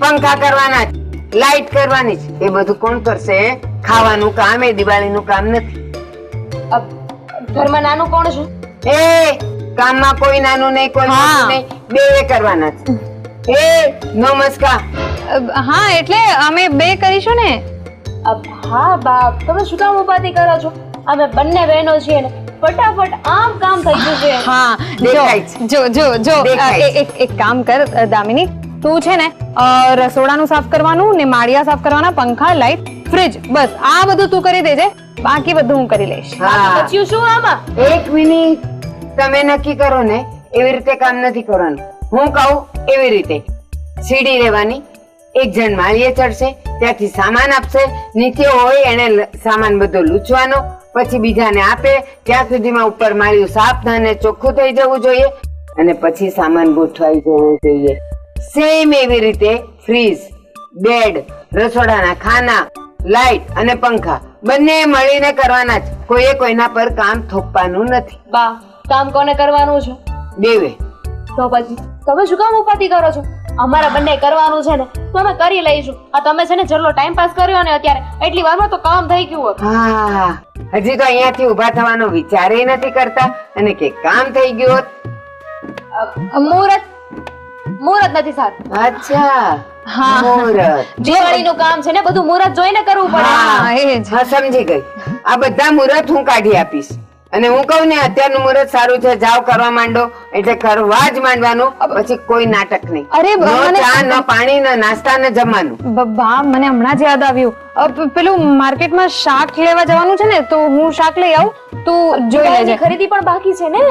પંખા કરવાના જ, લાઈટ કરવાની જ. એ બધું કોણ કરશે? ખાવાનું કામ એ દિવાળીનું કામ નથી. ઘરમાં નાનું કોણ છે? એ કામમાં કોઈ નાનું નહીં, કોઈ મોટું નહીં, બે કરવાના છે. એ નમસ્કાર. હા એટલે અમે બે કરીશું ને. હા બાપ, તમે શું કામ ઉપાધિ કરો છો? અમે બંને બહેનો છીએ ને, ફટાફટ આમ કામ થઈ જશે. હા દેખાય છે. જો દેખાય છે. એક કામ કર દામિની, તું છે ને રસોડાનું સાફ કરવાનું ને માળિયા સાફ કરવાના, પંખા, લાઈટ, ફ્રીજ, બસ આ બધું તું કરી દેજે, બાકી બધું હું કરી લઈશ. હા, બચ્યું શું આમાં? એક મિનિટ, તમે નક્કી કરો ને એવી રીતે કામ નથી કરવાનું. હું કહું એવી રીતે સીડી લેવાની, એક જણ માળીએ ચડશે, ત્યાંથી સામાન આપશે, નીચે હોય એને સામાન બધો લૂછવાનો, પછી બીજાને આપે, ત્યાં સુધીમાં ઉપર માળિયું સાફ અને ચોખ્ખું થઈ જવું જોઈએ, અને પછી સામાન ગોઠવાઈ જવો જોઈએ. સેમ એવી રીતે ફ્રીજ, બેડ, રસોડાના ખાના, લાઈટ અને પંખા બંને મળીને કરવાના જ. કોઈએ કોઈના પર કામ થોપવાનું નથી. બા, કામ કોને કરવાનું છે? બેવે. તો પછી તમે શું કામ ઉપાધિ કરો છો? અમારા બંને કરવાનું છે ને, તો અમે કરી લઈશું. આ તમે છે ને જેટલો ટાઈમ પાસ કર્યો ને અત્યારે, એટલી વારમાં તો કામ થઈ ગયું હોત. હા, હજી તો અહીંયાથી ઊભા થવાનો વિચાર નથી કરતા, અને કે કામ થઈ ગયું હોત. મુહૂર્ત નથી સારું. અચ્છા, હા. મુહૂર્ત. દિવાળીનું કામ છે ને, બધું મુહૂર્ત જોઈને કરવું પડે. હા એ જ. હા, સમજી ગઈ. આ બધા મુહૂર્ત હું કાઢી આપીશ, અને હું કહું ને અત્યારનું મુહૂર્ત સારું છે, જાઓ કરવા માંડો, એટલે કરવા જ માંડવાનું. પછી કોઈ નાટક નહીં. અરે, નો મને- ચા, ન પાણી, ન નાસ્તા, ન જમવાનું. બા મને હમણાં જ યાદ આવ્યું, પેલું માર્કેટમાં શાક લેવા જવાનું છે ને, તો હું શાક લઈ આવું, તું જોઈ લેજે. ખરીદી પણ બાકી છે ને.